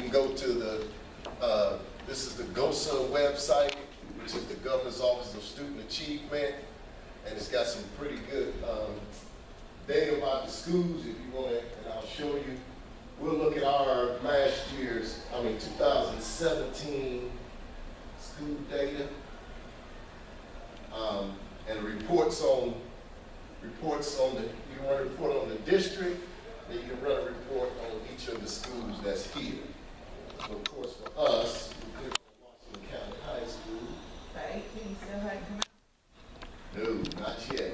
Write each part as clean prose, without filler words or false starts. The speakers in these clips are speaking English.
can go to the, this is the GOSA website, which is the Governor's Office of Student Achievement, and it's got some pretty good data about the schools if you want to, and I'll show you. We'll look at our last year's, 2017 school data, and reports on the, you can run a report on the district, and you can run a report on each of the schools that's here. So of course for us, we click on Washington County High School. The 18 still hadn't come out? No, not yet.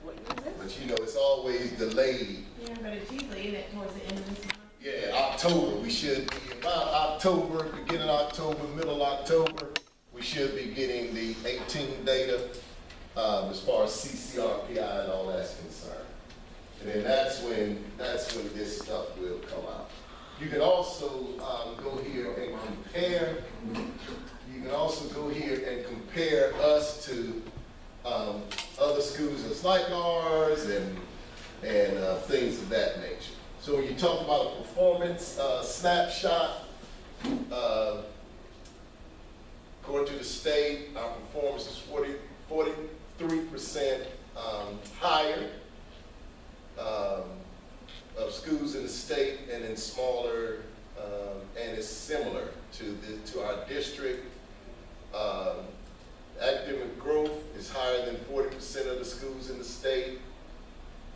What year is it? But you know, it's always delayed. Yeah, but it's usually in it towards the end of this month. Yeah, October, we should be about October, beginning October, middle October, we should be getting the 18 data as far as CCRPI and all that's concerned. And then that's when this stuff will come out. You can also go here and compare. You can also go here and compare us to other schools that's like ours and things of that nature. So when you talk about a performance snapshot, according to the state, our performance is 43% higher of schools in the state and in smaller, and it's similar to our district. Academic growth is higher than 40% of the schools in the state,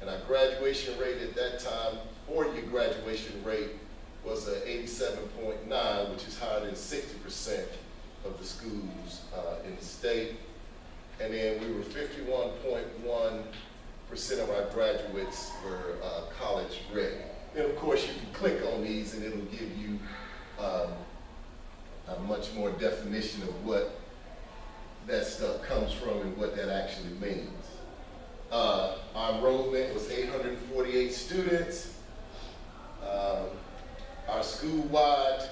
and our graduation rate at that time, four-year graduation rate was 87.9, which is higher than 60% of the schools in the state. And then we were 51.1% of our graduates were college ready. And of course, you can click on these and it'll give you a much more definition of what that stuff comes from and what that actually means. Our enrollment was 848 students. Our school-wide,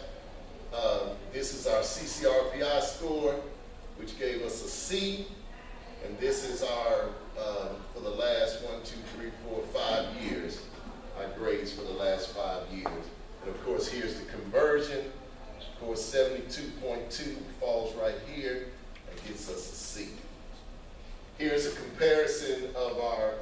this is our CCRPI score, which gave us a C, and this is our, for the last 5 years, our grades for the last 5 years. And of course, here's the conversion. Of course, 72.2 falls right here, and gets us a C. Here's a comparison of our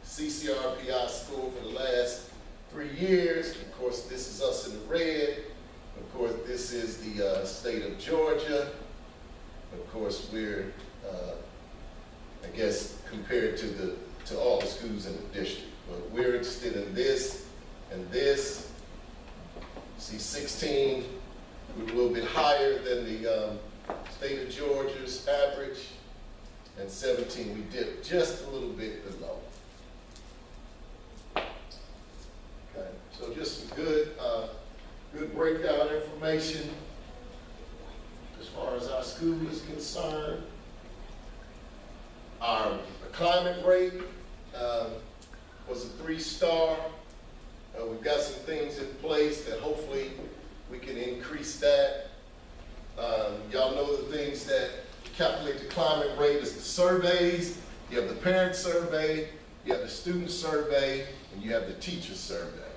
CCRPI score for the last 3 years. Of course, this is us in the red. Of course, this is the state of Georgia. Of course, we're, I guess, compared to all the schools in the district. But we're interested in this and this. See, 16, we're a little bit higher than the state of Georgia's average. And 17, we dipped just a little bit below. Okay, so just some good breakdown information as far as our school is concerned. Our climate rate was a 3-star. We've got some things in place that hopefully we can increase that. Y'all know the things that calculate the climate rate is the surveys. You have the parent survey, you have the student survey, and you have the teacher survey.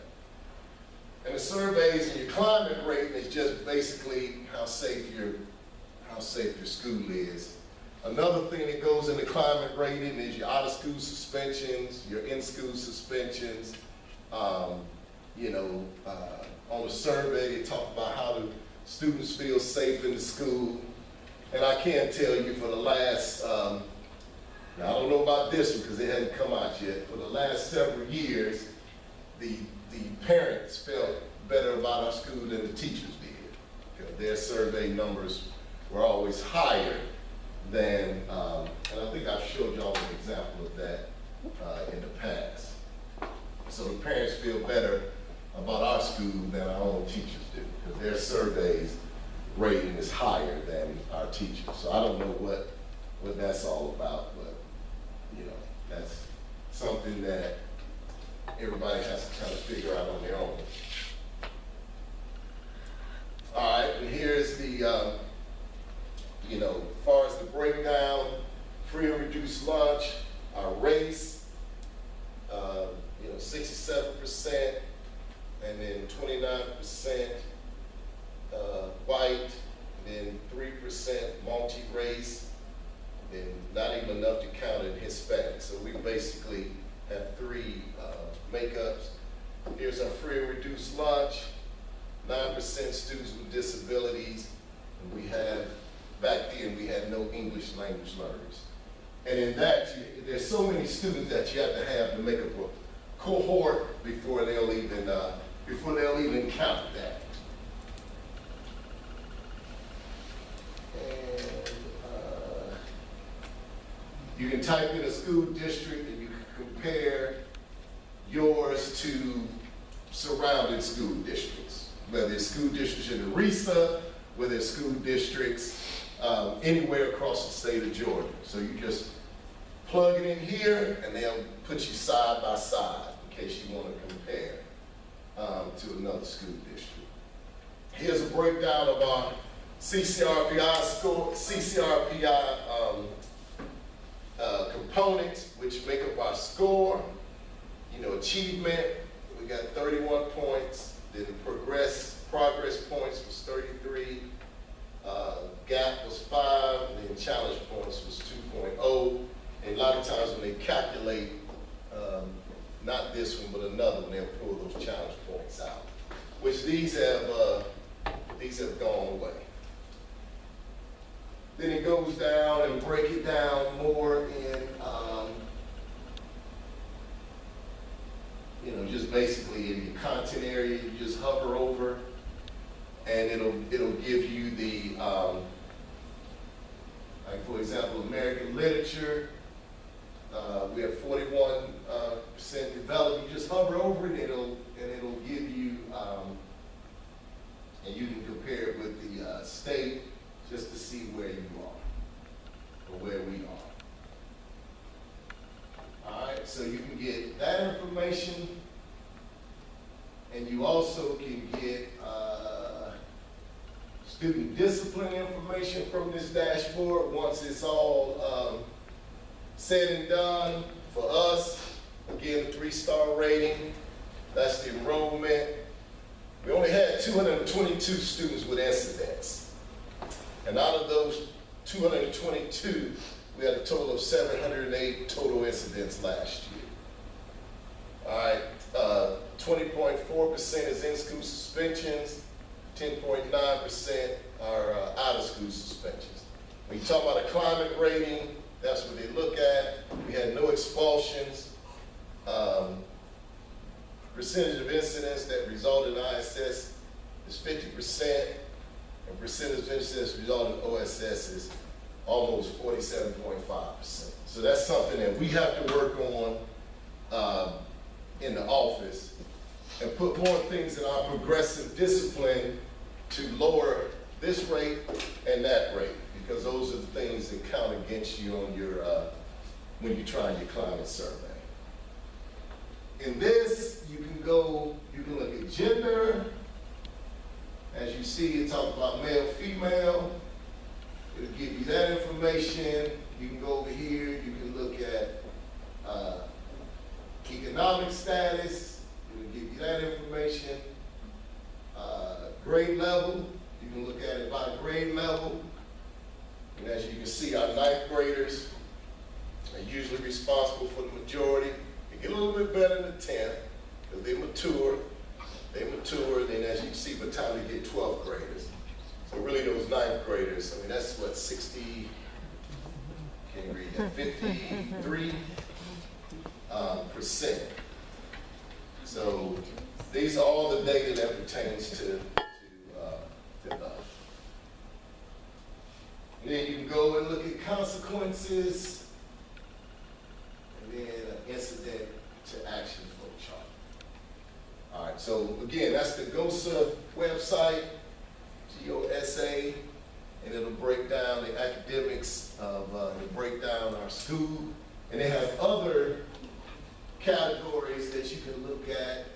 And the surveys and your climate rate is just basically how safe your school is. Another thing that goes into climate rating is your out-of-school suspensions, your in-school suspensions. On the survey, they talk about how the students feel safe in the school. And I can tell you for the last, now I don't know about this one because it hadn't come out yet, for the last several years, the parents felt better about our school than the teachers did. Because their survey numbers were always higher than, and I think I've showed y'all an example of that in the past. So the parents feel better about our school than our own teachers do, because their surveys rating is higher than our teachers. So I don't know what that's all about, but that's something that everybody has to kind of figure out on their own. All right, and here's the, as far as the breakdown, free and reduced lunch, our race, 67%, and then 29% 9% students with disabilities, and we have, back then, we had no English language learners. And in that, there's so many students that you have to make up a cohort before they'll even count that. And you can type in a school district and you can compare yours to surrounding school districts, whether it's school districts in Arisa, whether it's school districts anywhere across the state of Georgia. So you just plug it in here and they'll put you side by side in case you want to compare to another school district. Here's a breakdown of our CCRPI score, components which make up our score. You know, achievement, we got 31 points. Then progress points was 33. Gap was 5. And then challenge points was 2.0. And a lot of times when they calculate, not this one but another one, they'll pull those challenge points out, which these have gone away. Then it goes down and break it down more in, just basically in your content area. You just hover over, and it'll give you the, like for example, American literature. We have 41% developed. You just hover over it, and it'll give you, and you can compare it with the state just to see where you are or where we are. All right, so you can get that information, and you also can get student discipline information from this dashboard once it's all said and done. For us, again, the 3-star rating, that's the enrollment. We only had 222 students with incidents. And out of those 222, we had a total of 708 total incidents last year. All right, 20.4% is in-school suspensions, 10.9% are out-of-school suspensions. When you talk about a climate rating, that's what they look at. We had no expulsions. Percentage of incidents that result in ISS is 50%, and percentage of incidents that result in OSS is almost 47.5%. So that's something that we have to work on in the office and put more things in our progressive discipline to lower this rate and that rate, because those are the things that count against you on your when you're trying your climate survey. In this, you can look at gender. As you see, it talks about male, female. It'll give you that information. You can go over here, you can look at economic status. It'll give you that information. Grade level, you can look at it by grade level. And as you can see, our 9th graders are usually responsible for the majority. They get a little bit better than the 10th because they mature. And then as you can see, by the time they get 12th graders. So really those 9th graders, I mean, that's what, 60, can't read that, 53%. So these are all the data that pertains to them. And then you can go and look at consequences, and then an incident to action flow chart. All right, so again, that's the GOSA website, GOSA, and it'll break down the academics of, it'll break down our school, and they have other categories that you can look at